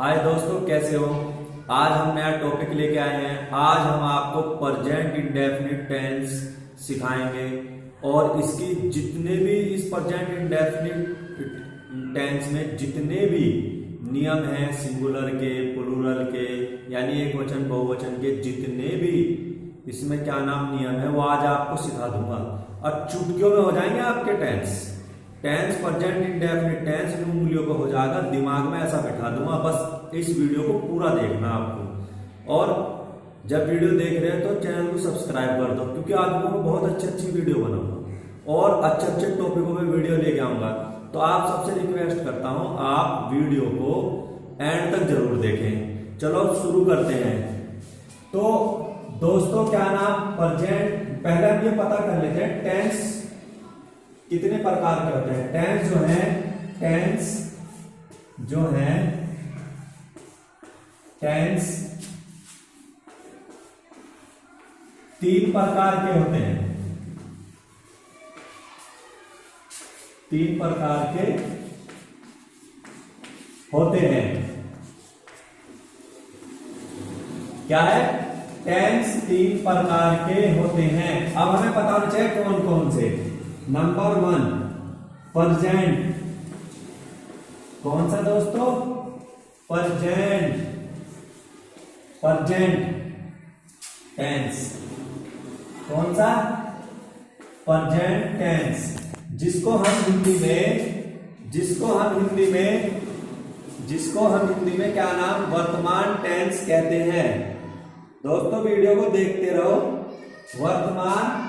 हाय दोस्तों, कैसे हो। आज हम नया टॉपिक लेके आए हैं। आज हम आपको प्रेजेंट इंडेफिनिट टेंस सिखाएंगे और इसकी जितने भी इस प्रेजेंट इंडेफिनिट टेंस में जितने भी नियम हैं, सिंगुलर के, प्लूरल के, यानी एक वचन बहुवचन के जितने भी इसमें क्या नाम नियम है वो आज आपको सिखा दूंगा और चुटकियों में हो जाएंगे आपके टेंस प्रेजेंट इंडेफिनिट टेंस इन उंगलियों को हो जाएगा, दिमाग में ऐसा बैठा दूंगा। बस इस वीडियो को पूरा देखना आपको, और जब वीडियो देख रहे हैं तो चैनल को सब्सक्राइब कर दो, क्योंकि आज मैं बहुत अच्छी वीडियो बनाऊंगा और अच्छे टॉपिकों पे वीडियो लेके आऊंगा। तो आप सबसे रिक्वेस्ट करता हूं आप वीडियो को एंड तक जरूर देखें। चलो शुरू करते हैं। तो दोस्तों, क्या नाम प्रेजेंट, पहले हम ये पता कर लेते हैं टेंस कितने प्रकार के होते हैं। टेंस तीन प्रकार के होते हैं। तीन प्रकार के होते हैं। क्या है? टेंस तीन प्रकार के होते हैं। अब हमें पता होना चाहिए कौन कौन से। Number 1 present. कौन सा दोस्तों? Present tense. कौन सा? प्रेजेंट टेंस, जिसको हम हिंदी में क्या नाम, वर्तमान टेंस कहते हैं। दोस्तों वीडियो को देखते रहो। वर्तमान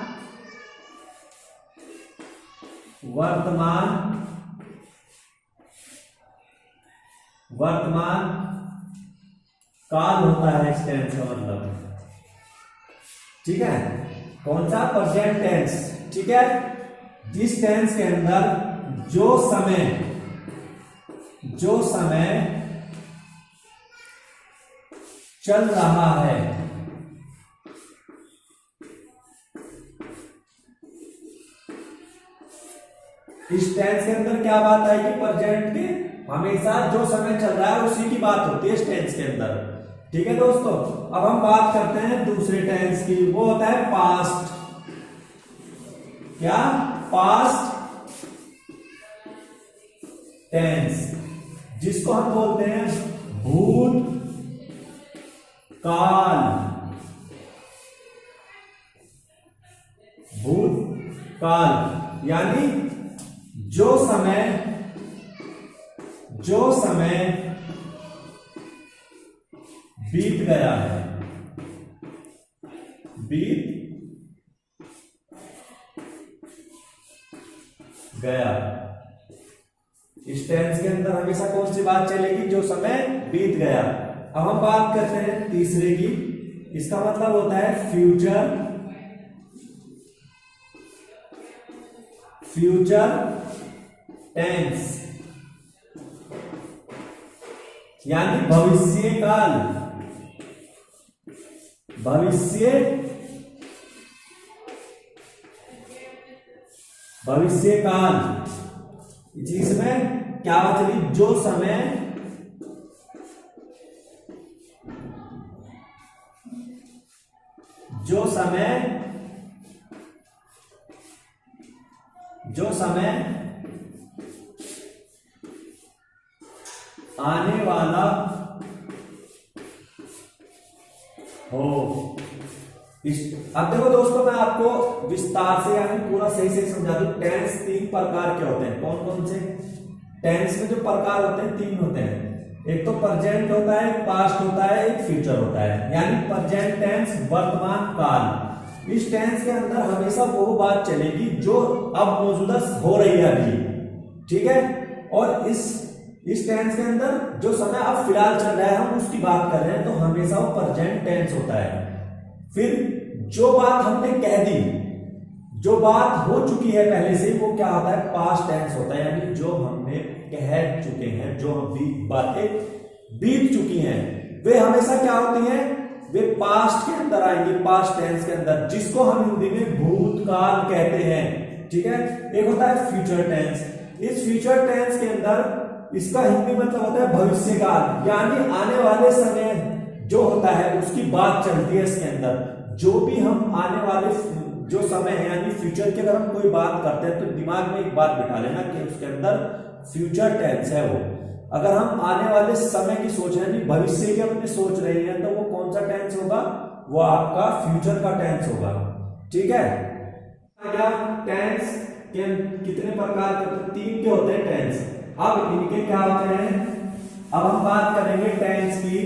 काल होता है इस टेंस का मतलब। ठीक है? कौन सा? Present tense. ठीक है? जिस टेंस के अंदर जो समय चल रहा है, इस टेंस के अंदर क्या बात है कि प्रेजेंट के हमेशा जो समय चल रहा है उसी की बात होती है इस टेंस के अंदर। ठीक है दोस्तों, अब हम बात करते हैं दूसरे टेंस की। वो होता है पास्ट। क्या? पास्ट टेंस, जिसको हम बोलते हैं भूतकाल। यानी जो समय बीत गया है, इस टेंस के अंदर हमेशा कौन सी बात चलेगी? जो समय बीत गया। अब हम बात करते हैं तीसरे की। इसका मतलब होता है फ्यूचर टेंस, यानी भविष्यकाल। जिसमें क्या चली? जो समय आने वाला हो। अब देखो दोस्तों, मैं आपको विस्तार से यानी पूरा सही से समझा दूं। टेंस तीन प्रकार के होते हैं। कौन कौन से? टेंस में जो प्रकार होते हैं तीन होते हैं। एक तो प्रेजेंट होता है, एक पास्ट होता है, एक फ्यूचर होता है। यानी प्रेजेंट टेंस वर्तमान काल। इस टेंस के अंदर हमेशा वो बात चलेगी जो अब मौजूदा हो रही है अभी। ठीक है? और इस टेंस के अंदर जो समय अब फिलहाल चल रहा है हम उसकी बात कर रहे हैं, तो हमेशा वो प्रेजेंट टेंस होता है। फिर जो बात हमने कह दी, जो बात हो चुकी है पहले से, वो क्या होता है? पास्ट टेंस होता है। यानी जो हमने कह चुके हैं, जो बातें बीत चुकी हैं, वे हमेशा क्या होती हैं? वे पास्ट के अंदर आएंगे, पास्ट टेंस के अंदर, जिसको हम हिंदी में भूतकाल कहते हैं। ठीक है? एक होता है फ्यूचर टेंस। इस फ्यूचर टेंस के अंदर इसका हिंदी मतलब होता है भविष्यकाल, यानी आने वाले समय जो होता है उसकी बात चलती है इसके अंदर। जो भी हम आने वाले जो समय है यानी फ्यूचर की अगर हम कोई बात करते हैं तो दिमाग में एक बात बिठा लेना कि उसके अंदर फ्यूचर टेंस है वो। अगर हम आने वाले समय की सोच रहे हैं, भविष्य की अपने सोच रहे हैं, तो वो कौन सा टेंस होगा? वो आपका फ्यूचर का टेंस होगा। ठीक है, क्या टेंस के कितने प्रकार के होते हैं? 3 के होते हैं टेंस। अब इनके क्या होते हैं? अब हम बात करेंगे टेंस की।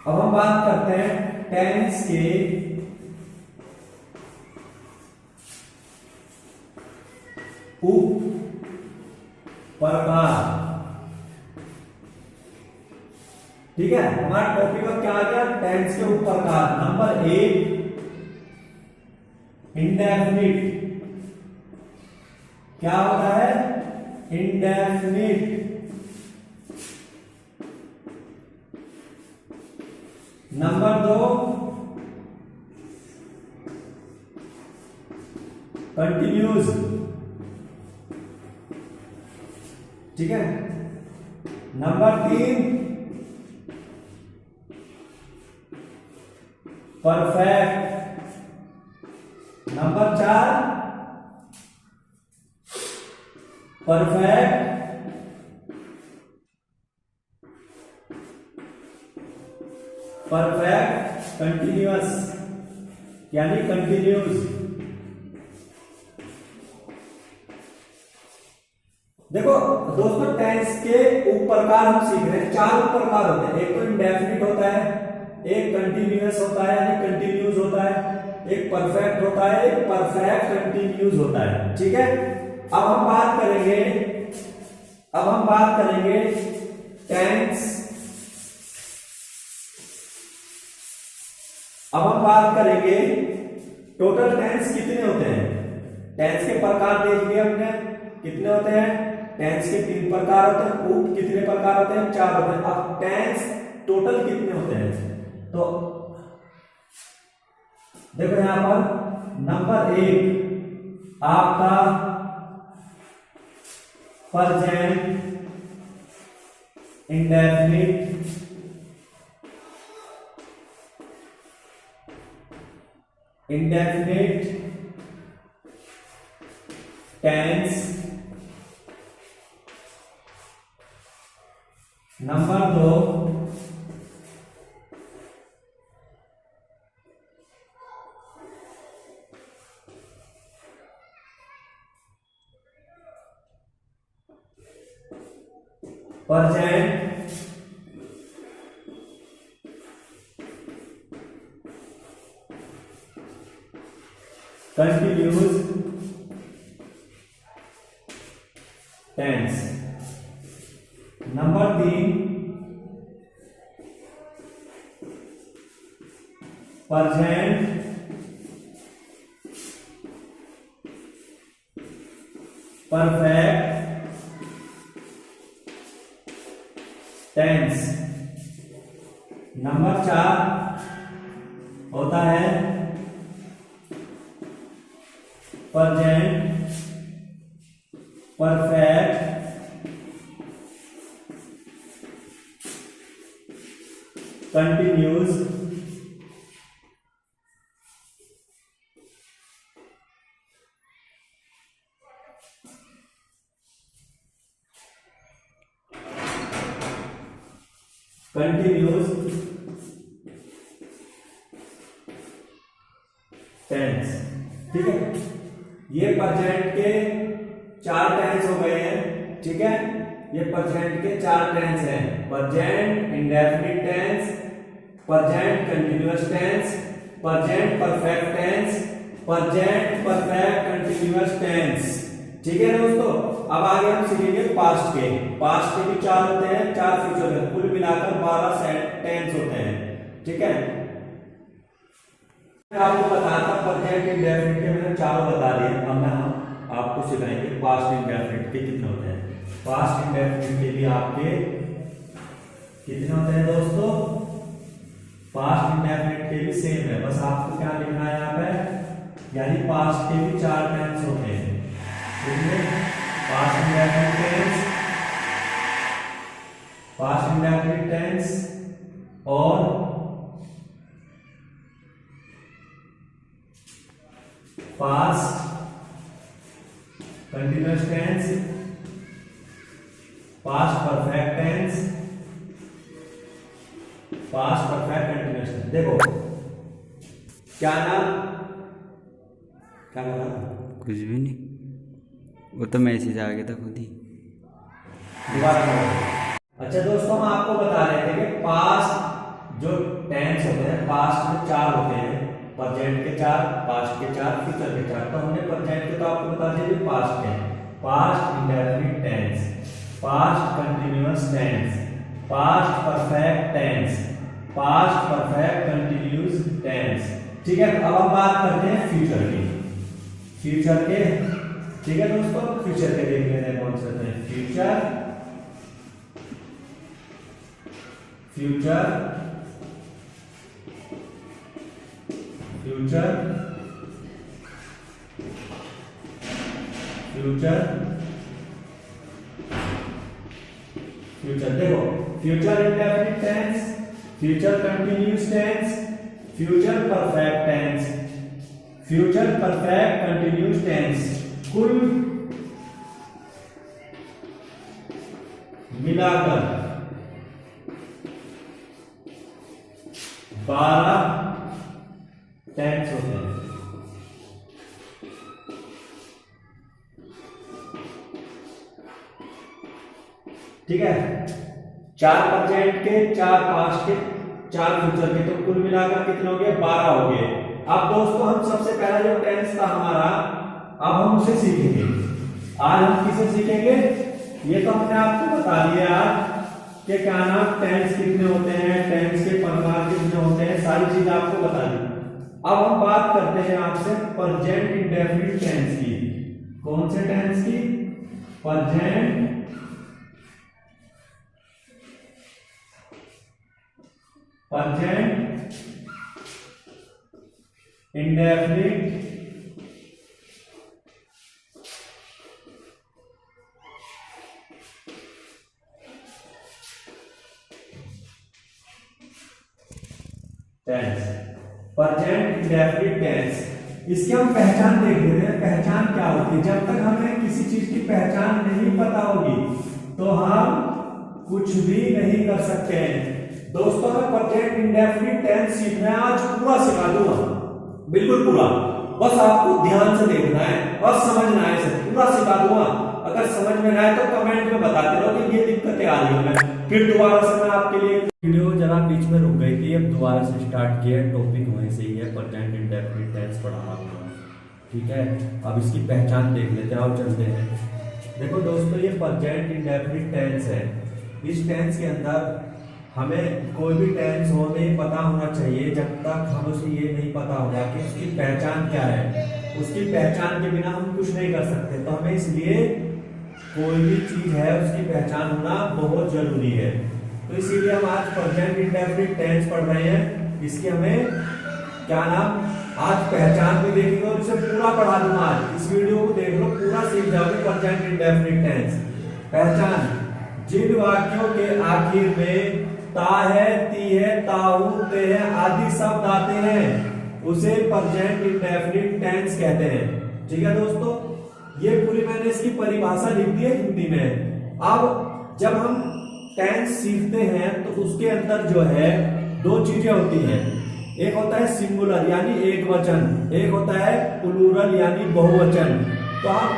अब हम बात करते हैं टेंस के उप प्रकार। ठीक है, हमारा टॉपिक का क्या आ गया? टेंस के उप प्रकार। Number 1 indefinite. क्या होता है? इंडेफिनिट। Number 2 continues. ठीक है। Number 3 perfect. Number 4 perfect perfect continuous यानी कंटिन्यूज। देखो दोस्तों, टेंस के उप प्रकार हम सीख रहे हैं। 4 उप प्रकार होते हैं। एक तो इंडेफिनिट होता है, एक कंटिन्यूअस होता है यानी कंटिन्यूज होता है, एक परफेक्ट होता है, एक परफेक्ट कंटिन्यूज होता है। ठीक है, अब हम बात करेंगे टेंस। अब हम बात करेंगे टोटल टेंस कितने होते हैं। टेंस के प्रकार देख लिए हमने, कितने होते हैं? टेंस के 3 प्रकार होते हैं। उप कितने प्रकार होते हैं? 4 होते हैं। अब टेंस टोटल कितने होते हैं? तो देखो यहां पर नंबर 1 आपका present indefinite, tense. Number 2 present continuous tense. Number 3 present perfect tense. Number 4 होता है प्रेजेंट परफेक्ट कंटिन्यूज टेंस। ठीक है, ये प्रेजेंट के 4 टेंस हो गए हैं। ठीक है, ये प्रेजेंट के 4 टेंस हैं। Present indefinite tense, present continuous tense, present perfect tense, present perfect continuous tense. ठीक है दोस्तों, अब आगे हम सीखेंगे पास्ट के। पास्ट के भी 4 होते हैं, 4 फ्यूचर में, कुल मिलाकर 12 टेंस होते हैं। ठीक है, आपको बताता प्रेजेंट इंडेफिनिट के मैंने 4 बता दिए। अब मैं आपको सिखाएंगे पास्ट इंडेफिनिट के कितने होते हैं। पास्ट इंडेफिनिट के भी आपके कितने होते हैं दोस्तों? पास्ट इंडेफिनिट के भी सेम है, बस आपको क्या लिखना है यहाँ पे, यानी पास्ट के भी 4 टेंस होते हैं। Past indefinite tense, past indefinite tense और past continuous tense, past perfect tense, past perfect continuous tense. देखो क्या नाम, क्या बोला? कुछ भी नहीं, वो तो मैसेज आ गया था खुद ही। दोबारा करो। अच्छा दोस्तों, हम आपको बता रहे थे कि पास्ट जो टेंस होते हैं, पास्ट में 4 होते हैं, प्रेजेंट के 4, पास्ट के 4, फ्यूचर के 4। तो हमने प्रेजेंट के तो आपको बता दिया पास्ट है, past indefinite tense, past continuous tense, past perfect tense, past perfect continuous tense. ठीक है, अब हम बात करते हैं फ्यूचर की। फ्यूचर के, ठीक है दोस्तों, फ्यूचर के देख लेते हैं कौन से होते हैं। Future, future, future, future, future. देखो, future indefinite tense, future continuous tense, future perfect tense, future perfect continuous tense, कुल मिलाकर 12 टेंस होते हैं। ठीक है, 4 प्रेजेंट के, 4 पास्ट के, 4 फ्यूचर के, तो कुल मिलाकर कितने हो गए? 12 हो गए। अब दोस्तों हम सबसे पहला जो टेंस था हमारा, अब हम उसे सीखेंगे। आज हम किसे सीखेंगे? ये तो हमने आपको बता दिया कि क्या नाम, टेंस कितने होते हैं, टेंस के प्रकार कितने होते हैं, सारी चीज आपको बता दी। अब हम बात करते हैं आपसे प्रेजेंट इंडेफिनिट टेंस की। कौन से टेंस की? Present indefinite tense, present indefinite tense. इसकी हम पहचान देख लेते हैं। पहचान क्या होती है? जब तक हमें किसी चीज की पहचान नहीं पता होगी तो हम कुछ भी नहीं कर सकते हैं। दोस्तों मैं प्रेजेंट इंडेफिनिट टेंस सीखना है, आज पूरा सिखा दूंगा, बिल्कुल पूरा। बस आपको ध्यान से देखना है और समझना है, इसे पूरा सिखा दूंगा। अगर समझ में ना आए तो कमेंट में बताते रहो कि ये दिक्कतें आ रही है। फिर दोबारा से मैं आपके लिए वीडियो जरा बीच में रुक गई थी, अब दोबारा से स्टार्ट किया। टॉपिक वहीं से ही है, प्रेजेंट इंडेफिनिट टेंस पढ़ा रहा हूँ। ठीक है, अब इसकी पहचान देख लेते हैं और चलते हैं। देखो दोस्तों, ये प्रेजेंट इंडेफिनिट टेंस है। इस टेंस के अंदर हमें कोई भी टेंस हो नहीं पता होना चाहिए जब तक हम उसे ये नहीं पता होगा कि उसकी पहचान क्या है। उसकी पहचान के बिना हम कुछ नहीं कर सकते। तो हमें इसलिए कोई भी चीज है उसकी पहचान होना बहुत जरूरी है। तो इसीलिए हम आज प्रेजेंट इंडेफिनिट टेंस पढ़ रहे हैं। इसकी हमें क्या नाम, आज पहचान भी देखेंगे और इसे पूरा पढ़ा दूंगा। आज इस वीडियो को देख लो, पूरा सीख जाओगे प्रेजेंट इंडेफिनिट टेंस। पहचान, जिन वाक्यों के आखिर में ता है, ती है, ताऊ, ते है आदि शब्द आते हैं उसे प्रेजेंट इंडेफिनिट टेंस कहते हैं। ठीक है दोस्तों, ये पूरी मैंने इसकी परिभाषा लिख दी है हिंदी में। अब जब हम टेंस सीखते हैं तो उसके अंदर जो है 2 चीजें होती हैं। एक होता है सिंगुलर यानी एक वचन, एक होता है प्लूरल यानी बहुवचन। तो हम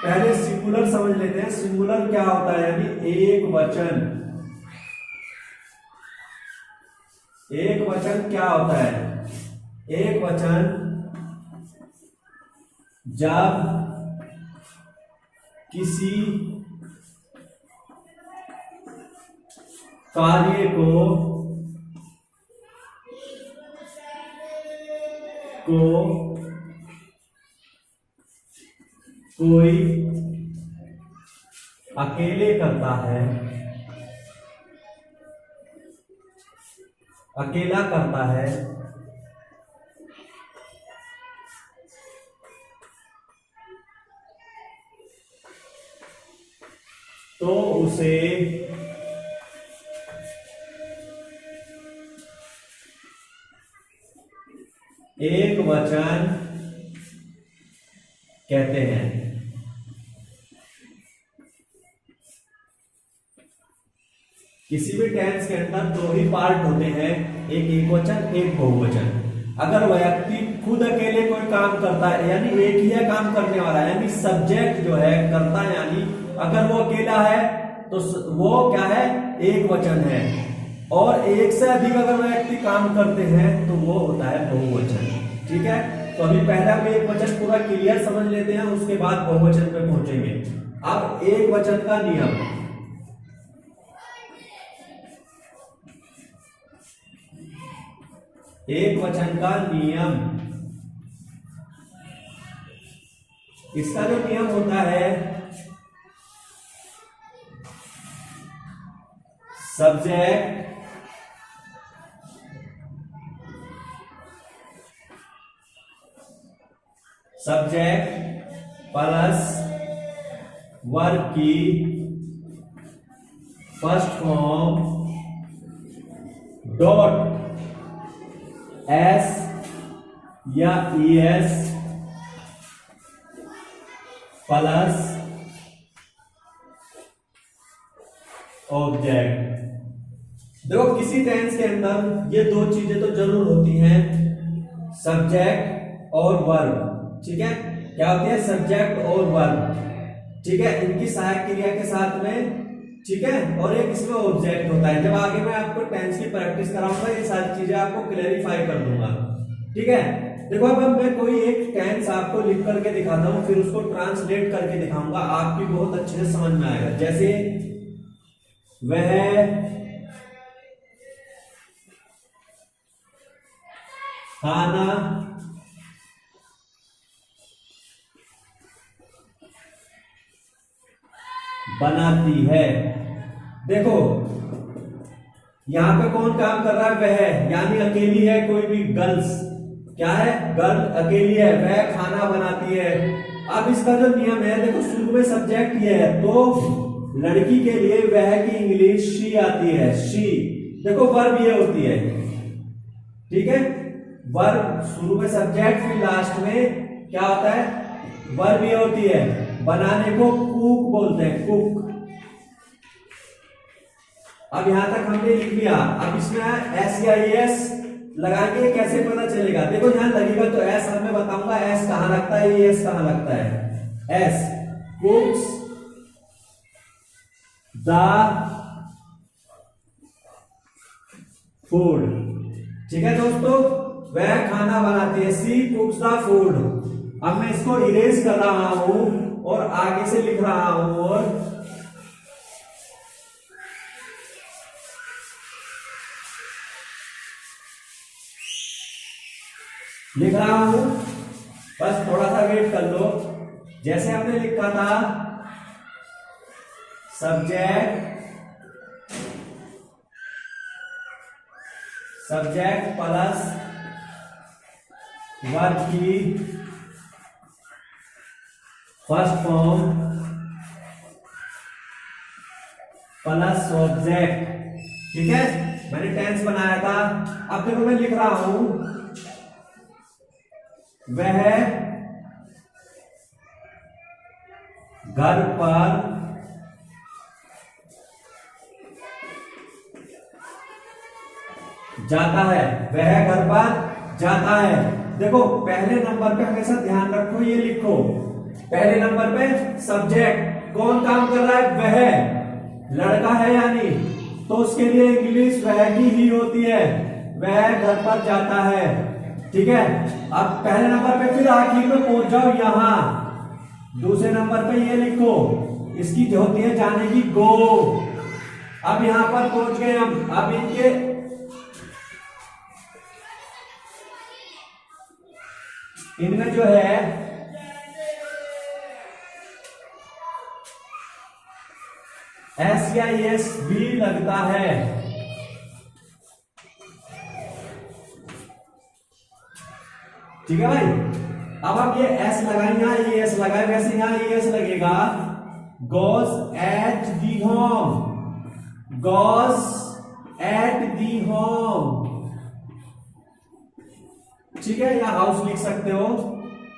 पहले सिंगुलर समझ लेते हैं। सिंगुलर क्या होता है? यानी एक वचन। एक वचन क्या होता है? एक वचन जब किसी कार्य को कोई अकेले करता है अकेला करता है तो उसे एक वचन कहते हैं। किसी भी टेंस के अंदर दो ही पार्ट होते हैं, एक एकवचन एक बहुवचन। अगर व्यक्ति खुद अकेले कोई काम करता है यानी एक ही है काम करने वाला, यानी सब्जेक्ट जो है करता है, यानी अगर वो अकेला है तो वो क्या है, एक वचन है। और एक से अधिक अगर व्यक्ति काम करते हैं तो वो होता है बहुवचन। ठीक है, तो अभी पहले हम एक वचन पूरा क्लियर समझ लेते हैं, उसके बाद बहुवचन पे पहुंचेंगे। अब एक वचन का नियम, एक वचन का नियम, इसका जो नियम होता है, सब्जेक्ट प्लस वर्ब की फर्स्ट फॉर्म डॉट एस या ईएस प्लस ऑब्जेक्ट। देखो किसी टेंस के अंदर ये दो चीजें तो जरूर होती हैं, सब्जेक्ट और वर्ब। ठीक है, क्या होती है, सब्जेक्ट और वर्ब। ठीक है, इनकी सहायक क्रिया के साथ में। ठीक है, और एक इसमें ऑब्जेक्ट होता है। जब आगे मैं आपको टेंस की प्रैक्टिस कराऊंगा ये सारी चीजें आपको क्लेरिफाई कर दूंगा। ठीक है, देखो अब मैं कोई एक टेंस आपको लिख करके दिखाता हूं, फिर उसको ट्रांसलेट करके दिखाऊंगा, आपकी बहुत अच्छे से समझ में आएगा। जैसे वह खाना बनाती है। देखो यहां पे कौन काम कर रहा है, वह, यानी अकेली है, कोई भी गर्ल्स, क्या है, गर्ल अकेली है, वह खाना बनाती है। अब इसका जो नियम है, देखो शुरू में सब्जेक्ट ये है, तो लड़की के लिए वह की इंग्लिश शी आती है, शी। देखो वर्ब ये होती है। ठीक है, वर्ब शुरू में सब्जेक्ट, फिर लास्ट में क्या होता है, वर्ब ये होती है। बनाने को कुक बोलते हैं, कुक। अब यहां तक हमने लिख लिया। अब इसमें एस या एस लगाएंगे, कैसे पता चलेगा, देखो यहां लगेगा तो एस मैं बताऊंगा एस कहां लगता है, ये एस कहां लगता है। S कुक्स the food. ठीक है दोस्तों, वह खाना बनाती है, सी कुक्स द फूड। अब मैं इसको इरेज कर रहा हूं और आगे से लिख रहा हूं, और लिख रहा हूं, बस थोड़ा सा वेट कर लो। जैसे हमने लिखा था सब्जेक्ट प्लस वर्ब की फर्स्ट फॉर्म प्लस ऑब्जेक्ट। ठीक है, मैंने टेंस बनाया था। अब देखो मैं लिख रहा हूं, वह घर पर जाता है, वह घर पर जाता है। देखो पहले नंबर पे हमेशा ध्यान रखो, ये लिखो पहले नंबर पे सब्जेक्ट, कौन काम कर रहा है, वह लड़का है यानी, तो उसके लिए इंग्लिश वह की ही होती है, वह घर पर जाता है। ठीक है, अब पहले नंबर पे फिर आखिर में पहुंच जाओ, यहां दूसरे नंबर पे ये लिखो, इसकी जो होती है जाने की, गो। अब यहां पर पहुंच गए हम। अब इनके इनमें जो है एस या एस भी लगता है। ठीक है भाई। अब हम ये एस लगाएंगे, यहाँ ये एस लगाए, वैसे यहाँ ये एस लगेगा, goes at the home, goes at the home, ठीक है, या हाउस लिख सकते हो।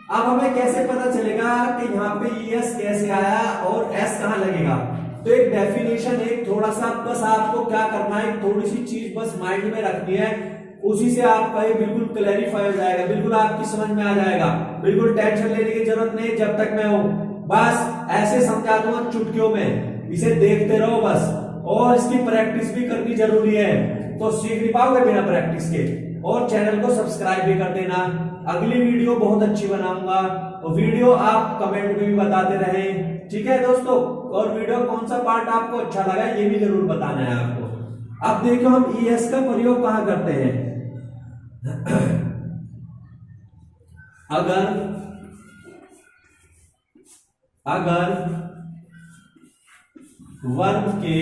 अब हमें कैसे पता चलेगा कि यहाँ पे एस कैसे आया और एस कहां लगेगा? तो एक डेफिनेशन, एक थोड़ा सा बस आपको क्या करना है, थोड़ी सी चीज बस माइंड में रखनी है, उसी से आपका ये बिल्कुल क्लैरिफाई हो जाएगा, बिल्कुल आपकी समझ में आ जाएगा, बिल्कुल टेंशन लेने की जरूरत नहीं जब तक मैं हूं, बस ऐसे समझा दूंगा चुटकियों में, इसे देखते रहो बस, और इसकी प्रैक्टिस भी करनी जरूरी है, तो सीख नहीं पाओगे बिना प्रैक्टिस के। और चैनल को सब्सक्राइब भी कर देना, अगली वीडियो बहुत अच्छी बनाऊंगा, और वीडियो आप कमेंट में भी बताते रहें, ठीक है दोस्तों। और वीडियो कौन सा पार्ट आपको अच्छा लगा ये भी जरूर बताना है आपको। अब देखो हम ईएस का प्रयोग कहां करते हैं। अगर वर्ग के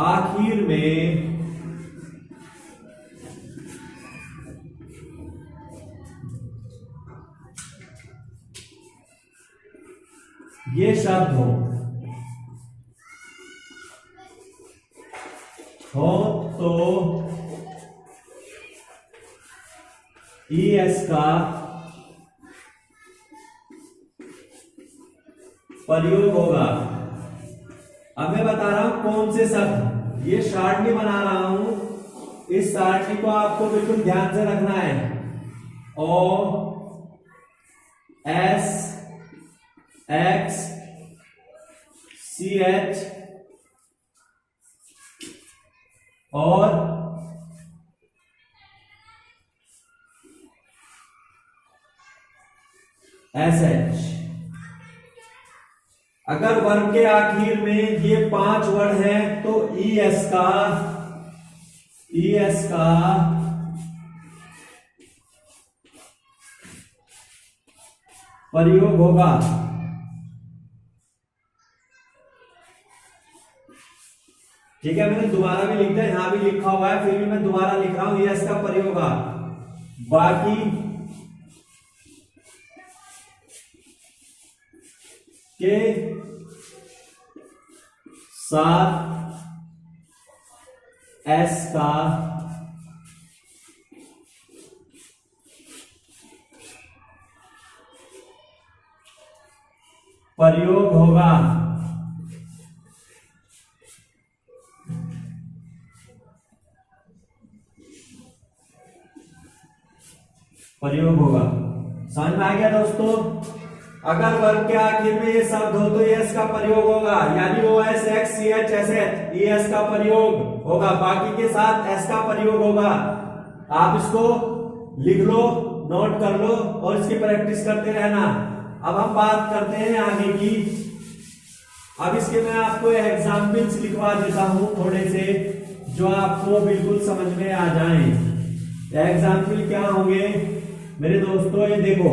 आखिर में ये शब्द हो तो ईएस का प्रयोग होगा। अब मैं बता रहा हूं कौन से शब्द, ये सारणी बना रहा हूं, इस सारणी को आपको बिल्कुल ध्यान से रखना है। O S X C H और एस एच। अगर वर्ग के आखिर में ये 5 वर्ड है तो ईएस का प्रयोग होगा। ठीक है, मैंने दोबारा भी लिख दिया, यहां भी लिखा हुआ है, फिर भी मैं दोबारा लिख रहा हूं, ईएस का प्रयोग होगा। बाकी के साथ एस का प्रयोग होगा। प्रयोग होगा, समझ में आ गया दोस्तों। अगर वर्ग के आखिर में ये शब्द हो तो एस का प्रयोग होगा, यानी O S X C H S H, एस का प्रयोग होगा। बाकी के साथ एस का प्रयोग होगा। आप इसको लिख लो, नोट कर लो और इसकी प्रैक्टिस करते रहना। अब हम बात करते हैं आगे की। अब इसके मैं आपको एग्जाम्पल्स लिखवा देता हूं थोड़े से, जो आपको बिल्कुल समझ में आ जाएं। एग्जाम्पल क्या होंगे मेरे दोस्तों, ये देखो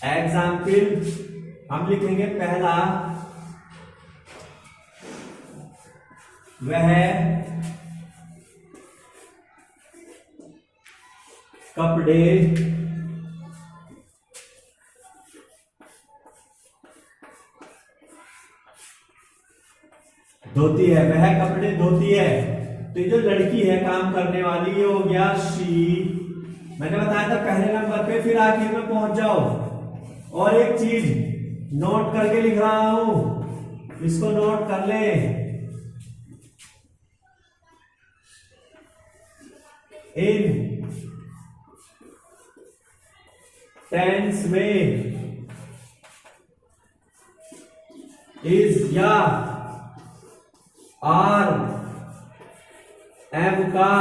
एग्जाम्पल हम लिखेंगे। पहला, वह कपड़े धोती है, वह कपड़े धोती है। तो ये जो लड़की है काम करने वाली, ये हो गया शी। मैंने बताया था पहले नंबर पे, फिर आखिर में पहुंच जाओ। और एक चीज नोट करके लिख रहा हूं, इसको नोट कर ले। इन टेंस में इज या आर एम का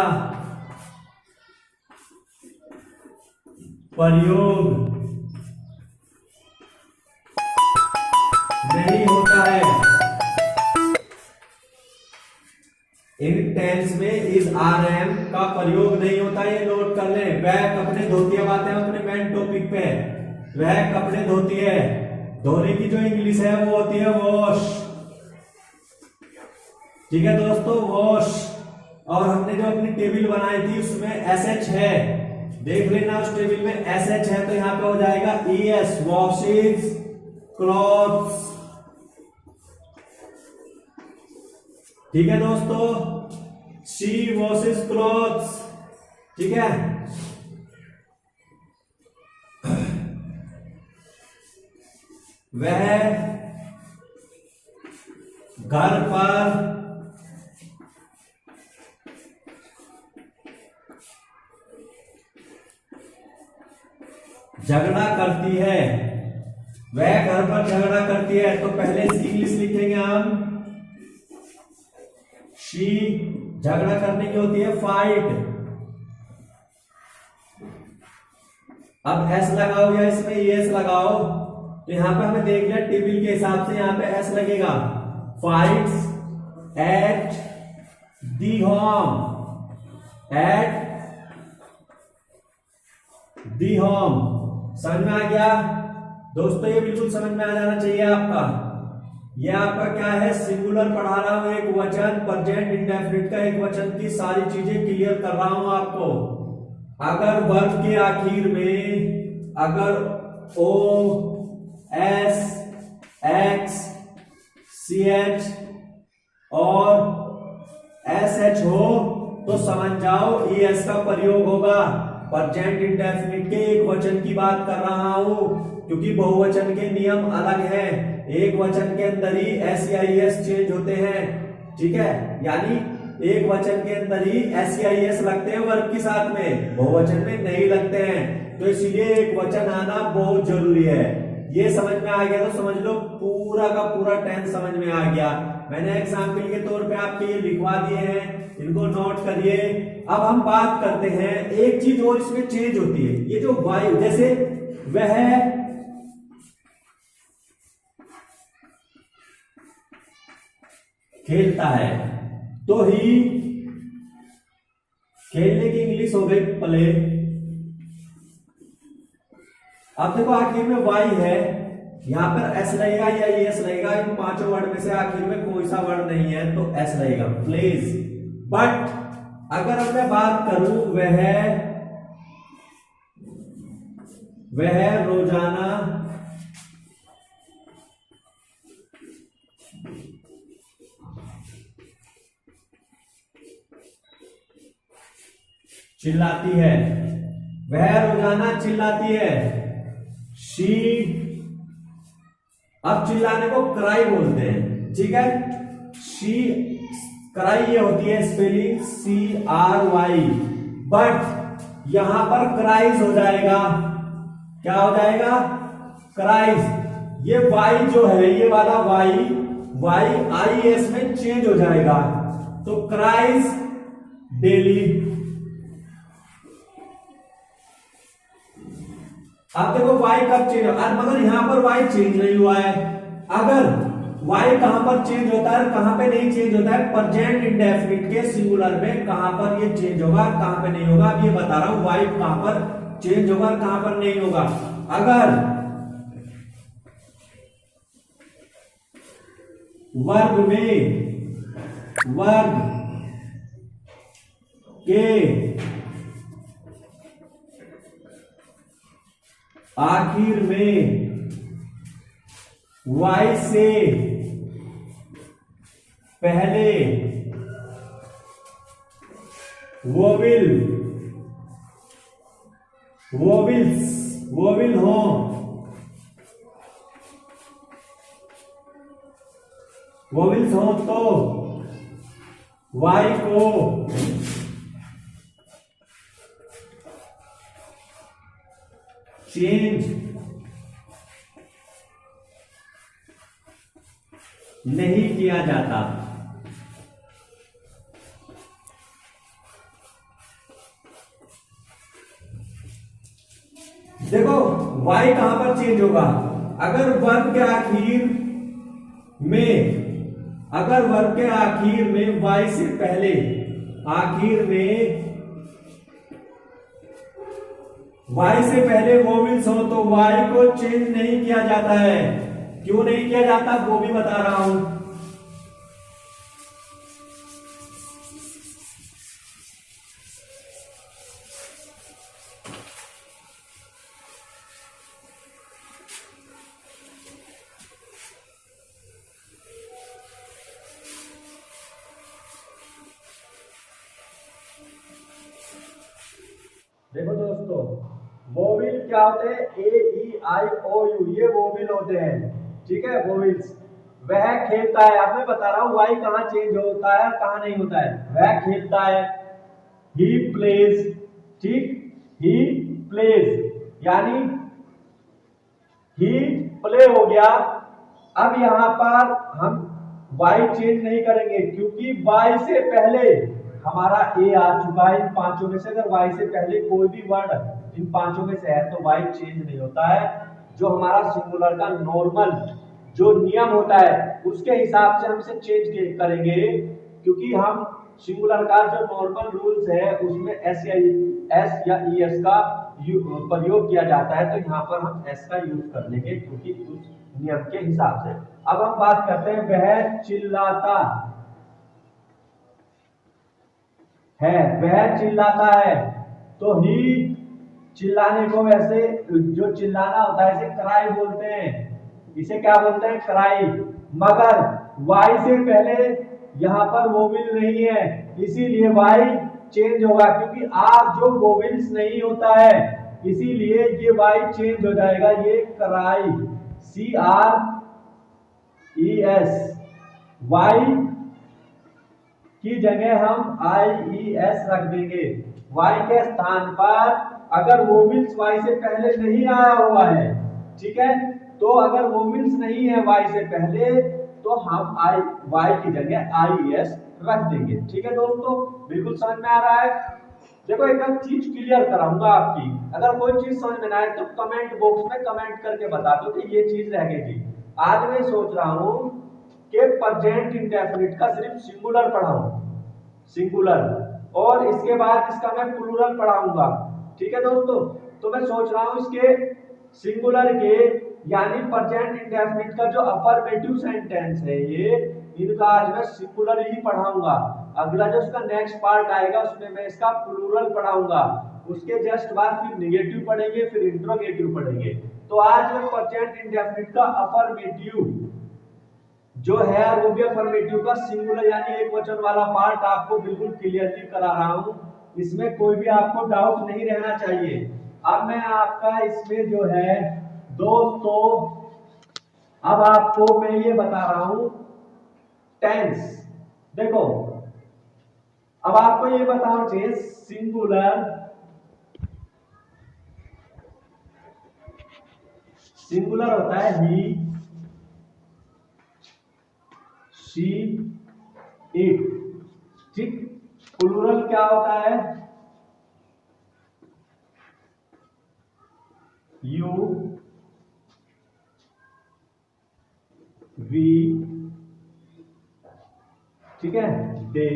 प्रयोग नहीं होता है। इन टेंस में इज आर एम का प्रयोग नहीं होता, ये नोट कर ले। वह कपड़े धोती है, बात है अपने मेन टॉपिक पे। वह कपड़े धोती है, धोने की जो इंग्लिश है वो होती है वॉश। ठीक है दोस्तों, वॉश। और हमने जो अपनी टेबल बनाई थी उसमें SH है, देख लेना उस टेबल में SH है, तो यहां पे हो जाएगा ES वॉशेज क्लॉथ्स। ठीक है दोस्तों, शी वॉशेज क्लॉथ्स। ठीक है, वह घर पर झगड़ा करती है, वह घर पर झगड़ा करती है। तो पहले इसकी इंग्लिश लिखेंगे हम, शी झगड़ा करने की होती है फाइट। अब एस लगाओ या इसमें एस लगाओ, तो यहां पे हमें देख लिया टेबल के हिसाब से यहां पे एस लगेगा। Fights at the home, at the home. समझ में आ गया दोस्तों, ये बिल्कुल समझ में आ जाना चाहिए आपका। ये आपका क्या है, सिंगुलर पढ़ा रहा हूं, एक वचन, प्रेजेंट इंडेफिनिट का एक वचन की सारी चीजें क्लियर कर रहा हूं आपको। अगर वर्ब के आखिर में अगर O S X C H और एस एच हो तो समझ जाओ ई एस का प्रयोग होगा। प्रेजेंट इंडेफिनिट के एक वचन की बात कर रहा हूं, क्योंकि बहुवचन के नियम अलग हैं। एक वचन के अंदर ही एस या ई एस चेंज होते हैं। ठीक है, यानी एक वचन के अंदर ही एस या ई एस लगते हैं वर्ब के साथ में, बहुवचन में नहीं लगते हैं। तो इसलिए एक वचन आना बहुत जरूरी है। ये समझ में आ गया तो समझ लो पूरा का पूरा टेंस समझ में आ गया। मैंने एग्जाम्पल के तौर पे आपके ये लिखवा दिए हैं, इनको नोट करिए। अब हम बात करते हैं, एक चीज और इसमें चेंज होती है, ये जो वायु, जैसे वह खेलता है तो ही, खेलने की इंग्लिश हो गई प्ले। अब देखो आखिर में वाई है, यहां पर एस लगेगा या एस लगेगा, इन पांचों वर्ड में से आखिर में कोई सा वर्ड नहीं है तो एस लगेगा, प्लेज। बट अगर अब मैं बात करूं वह रोजाना चिल्लाती है, वह रोजाना चिल्लाती है। शी, अब चिल्लाने को क्राई बोलते हैं। ठीक है, शी क्राई ये होती है स्पेलिंग CRY, बट यहां पर क्राइज हो जाएगा। क्या हो जाएगा, क्राइज। ये वाई जो है, ये वाला वाई IS में चेंज हो जाएगा, तो क्राइज डेली। अब देखो वाई कब चेंज होता है, मगर यहां पर वाई चेंज नहीं हुआ है। अगर वाई कहां पर चेंज होता है, कहां पे नहीं चेंज होता है, प्रेजेंट इंडेफिनिट के सिंगुलर में कहां पर ये चेंज होगा, कहां पे नहीं होगा, अब ये बता रहा हूं वाई कहां पर चेंज होगा और कहां पर नहीं होगा। अगर वर्ब के आखिर में वाई से पहले वोविल हो, वोविल्स हो तो वाई को चेंज नहीं किया जाता। देखो वाई कहां पर चेंज होगा, अगर वर्ब के आखिर में वाई से पहले आखिर में वाई से पहले वोविल्स हो तो वाई को चेंज नहीं किया जाता है। क्यों नहीं किया जाता वो भी बता रहा हूं। देखो दोस्तों, वोविल क्या होते हैं? ए ई आई ओ यू, ये वोविल होते हैं, ठीक है, वोविल्स। वह खेलता है, अब मैं बता रहा हूँ वाई कहाँ चेंज होता है कहाँ नहीं होता है। वह खेलता है, ही प्लेज, ठीक, ही प्लेज यानी ही प्ले हो गया। अब यहां पर हम वाई चेंज नहीं करेंगे क्योंकि वाई से पहले हमारा ए आ चुका है इन पांचों में से। अगर वाई से पहले कोई भी वर्ड इन पांचों में से है तो वाई चेंज नहीं होता है। जो हमारा सिंगुलर का नॉर्मल जो नियम होता है उसके हिसाब से हम इसे चेंज करेंगे, क्योंकि हम सिंगुलर का जो नॉर्मल रूल्स है उसमें एस या ई एस का प्रयोग किया जाता है, तो यहाँ पर हम एस का यूज कर लेंगे क्योंकि उस नियम के हिसाब से। अब हम बात करते हैं, वह चिल्लाता है, वह चिल्लाता है, तो ही चिल्लाने को वैसे जो चिल्लाना होता है इसे क्राई बोलते हैं, इसे क्या बोलते हैं? क्राई। मगर वाई से पहले यहाँ पर वोविल नहीं है, इसीलिए वाई चेंज होगा, क्योंकि आप जो वोविल्स नहीं होता है इसीलिए ये वाई चेंज हो जाएगा, ये क्राई, CRES। वाई की जगह हम IES रख देंगे। वाई के स्थान पर अगर वोविल्स वाई से पहले नहीं आया हुआ है, ठीक है, तो अगर वोविल्स नहीं है वाई से पहले तो हम वाई की जगह IES रख देंगे। ठीक है दोस्तों, बिल्कुल समझ में आ रहा है? देखो एक चीज क्लियर कराऊंगा आपकी, अगर कोई चीज समझ में ना आए तो कमेंट बॉक्स में कमेंट करके बता दो कि ये चीज रह गई थी। आज मैं सोच रहा हूं कि प्रेजेंट इंडेफिनिट का सिर्फ सिंगुलर पढ़ाऊं, सिंगुलर, और इसके बाद इसका मैं प्लूरल पढ़ाऊंगा। ठीक है दोस्तों, तो मैं सोच रहा हूं इसके सिंगुलर के यानी प्रेजेंट इंडेफिनिट का जो अफर्मेटिव सेंटेंस है ये, इनका आज मैं सिंगुलर ही पढ़ाऊंगा। अगला जो उसका नेक्स्ट पार्ट आएगा उसमें मैं इसका प्लूरल पढ़ाऊंगा, उसके जस्ट बाद फिर नेगेटिव पढ़ेंगे, फिर इंट्रोगेटिव पढ़ेंगे। तो आज मैं प्रेजेंट इंडेफिनिट का अफर्मेटिव जो है वो भी अफर्मेटिव का सिंगुलर यानी एक वचन वाला पार्ट आपको बिल्कुल क्लियरली करा रहा हूं, इसमें कोई भी आपको डाउट नहीं रहना चाहिए। अब मैं आपका इसमें जो है दोस्तों, अब आपको मैं ये बता रहा हूं टेंस। देखो अब आपको ये बताना चाहिए सिंगुलर, सिंगुलर होता है ही, शी, इट, ठीक। प्लूरल क्या होता है? यू, वी, ठीक है, दे,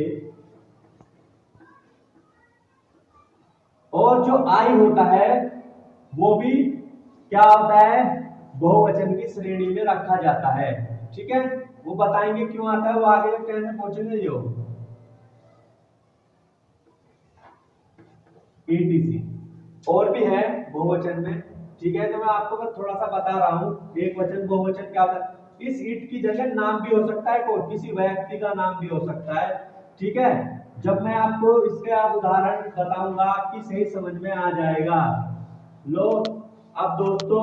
और जो आई होता है वो भी क्या होता है? बहुवचन की श्रेणी में रखा जाता है। ठीक है, वो बताएंगे क्यों आता है, वो आगे जब टेंस में पहुंचेंगे जो ETC और भी है बहुवचन में। ठीक है, तो मैं आपको बस थोड़ा सा बता रहा हूं एक वचन बहुवचन क्या होता है। इस इट की जगह नाम भी हो सकता है, कोई किसी व्यक्ति का नाम भी हो सकता है। ठीक है, जब मैं आपको इसके आप उदाहरण बताऊंगा आपकी सही समझ में आ जाएगा। लो अब दोस्तों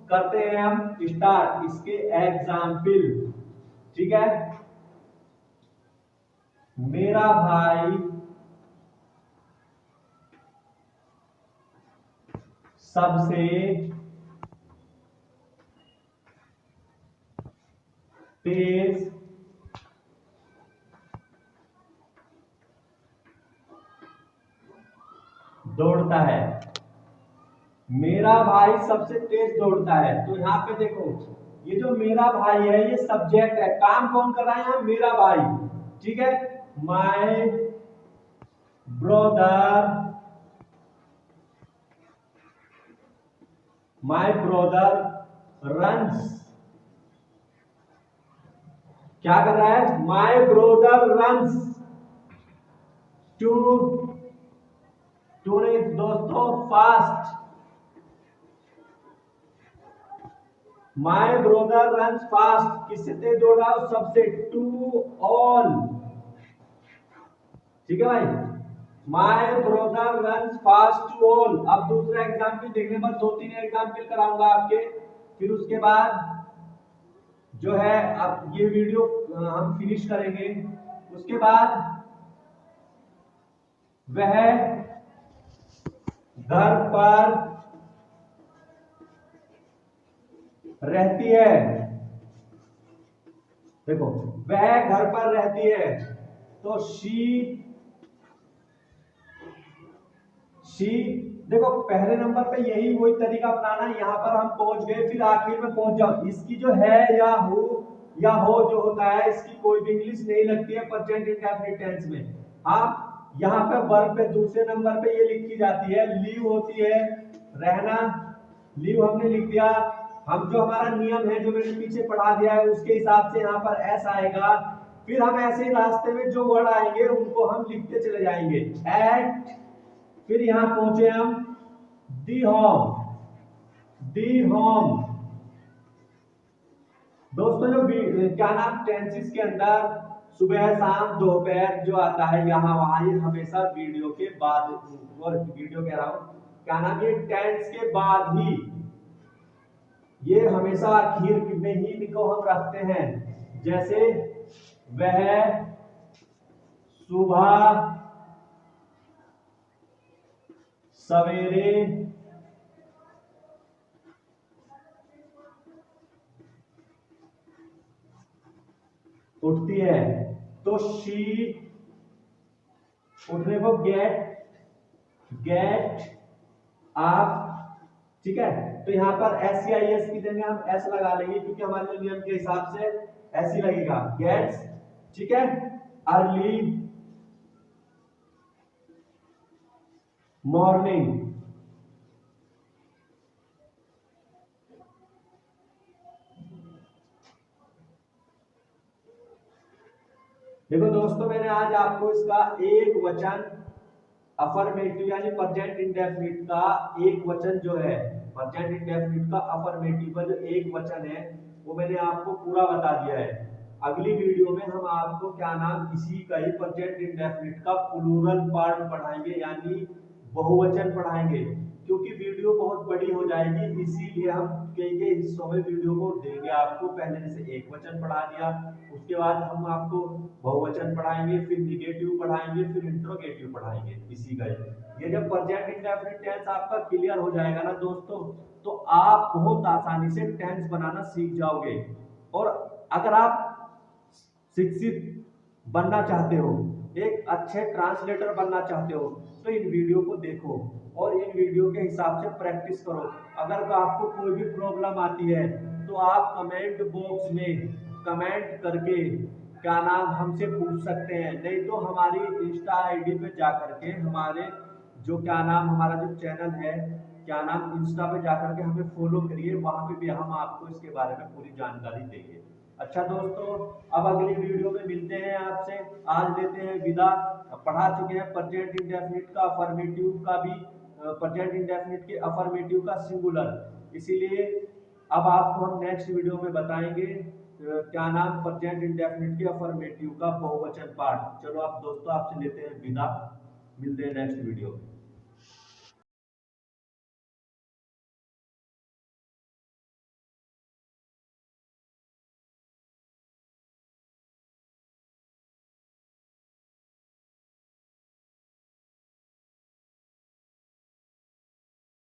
करते हैं हम स्टार्ट इसके एग्जाम्पल। ठीक है, मेरा भाई सबसे तेज दौड़ता है। मेरा भाई सबसे तेज दौड़ता है, तो यहां पे देखो ये जो मेरा भाई है ये सब्जेक्ट है, काम कौन कर रहा है यहाँ? मेरा भाई। ठीक है, my brother, my brother runs, क्या कर रहा है? माय ब्रदर रन्स टू ने दोस्तों fast, my brother runs fast, किससे तेज दौड़ रहा है? सबसे, टू ऑल। ठीक है भाई, my brother runs fast to all. अब दूसरा एग्जाम्पल देखने पर 2-3 एग्जाम्पल कराऊंगा आपके, फिर उसके बाद जो है अब ये वीडियो हम फिनिश करेंगे। उसके बाद वह घर पर रहती है। देखो वह घर पर रहती है, तो शी देखो पहले नंबर पे यही वही तरीका अपनाना है। यहां पर हम पहुंच गए, फिर आखिर में पहुंच जाओ। इसकी जो है या हो जो होता है, इसकी कोई भी इंग्लिश नहीं लगती है प्रेजेंट इंडेफिनिट टेंस में। हाँ, यहाँ पे वर्ब पे दूसरे नंबर पे ये लिखी जाती है, लीव होती है, रहना। लीव हमने लिख दिया। हम जो हमारा नियम है, जो मैंने पीछे पढ़ा दिया है, उसके हिसाब से यहाँ पर एस आएगा। फिर हम ऐसे ही रास्ते में जो वर्ड आएंगे उनको हम लिखते चले जाएंगे। एट, फिर यहां पहुंचे हम दी होम। दोस्तों जो क्या नाम टेंसेस के अंदर सुबह शाम दोपहर जो आता है यहाँ वहां, ये हमेशा वीडियो के बाद, और वीडियो कह रहा हूं क्या नाम, ये टेंस के बाद ही, ये हमेशा आखिर में ही इनको हम रखते हैं। जैसे वह सुबह सवेरे उठती है, तो शी उठने को गेट अप। ठीक है, तो यहाँ पर SEIS की जगह हम S लगा लेंगे, क्योंकि हमारे नियम के हिसाब से ऐसे ही लगेगा, गेट्स। ठीक है, अर्ली मॉर्निंग। देखो दोस्तों, मैंने आज आपको इसका एक वचन अफर्मेटिव यानी प्रेजेंट इंडेफिनिट का एक वचन जो है, प्रेजेंट इंडेफिनिट का अफर्मेटिव का जो एक वचन है, वो मैंने आपको पूरा बता दिया है। अगली वीडियो में हम आपको क्या नाम इसी का ही प्रेजेंट इंडेफिनिट का प्लूरल पार्ट पढ़ाएंगे, यानी बहुवचन पढ़ाएंगे। क्योंकि वीडियो बहुत बड़ी हो जाएगी, इसीलिए हम कई हिस्सों में वीडियो को देंगे आपको। पहले जैसे एक वचन पढ़ा दिया, उसके बाद हम आपको बहुवचन पढ़ाएंगे, फिर निगेटिव पढ़ाएंगे, फिर इंट्रोगेटिव पढ़ाएंगे इसी का ही। ये जब प्रेजेंट इंडेफिनिट टेंस आपका क्लियर हो जाएगा ना दोस्तों, तो आप बहुत आसानी से टेंस बनाना सीख जाओगे। और अगर आप शिक्षित बनना चाहते हो, एक अच्छे ट्रांसलेटर बनना चाहते हो, तो इन वीडियो को देखो और इन वीडियो के हिसाब से प्रैक्टिस करो। अगर आपको कोई भी प्रॉब्लम आती है तो आप कमेंट बॉक्स में कमेंट करके क्या नाम हमसे पूछ सकते हैं, नहीं तो हमारी इंस्टा आईडी पे जा करके हमारे जो क्या नाम हमारा जो चैनल है क्या नाम इंस्टा पे जाकर के हमें फॉलो करिए, वहां पे भी हम आपको इसके बारे में पूरी जानकारी देंगे। अच्छा दोस्तों, अब अगली वीडियो में मिलते हैं आपसे। आज लेते हैं विदा। पढ़ा चुके हैं प्रेजेंट इंडेफिनिट का अफर्मेटिव का भी, प्रेजेंट इंडेफिनिट के अफर्मेटिव का सिंगुलर, इसीलिए अब आपको हम नेक्स्ट वीडियो में बताएंगे क्या नाम प्रेजेंट इंडेफिनिट के अफर्मेटिव का बहुवचन पार्ट। चलो आप दोस्तों, आपसे लेते हैं विदा, मिलते हैं नेक्स्ट वीडियो में।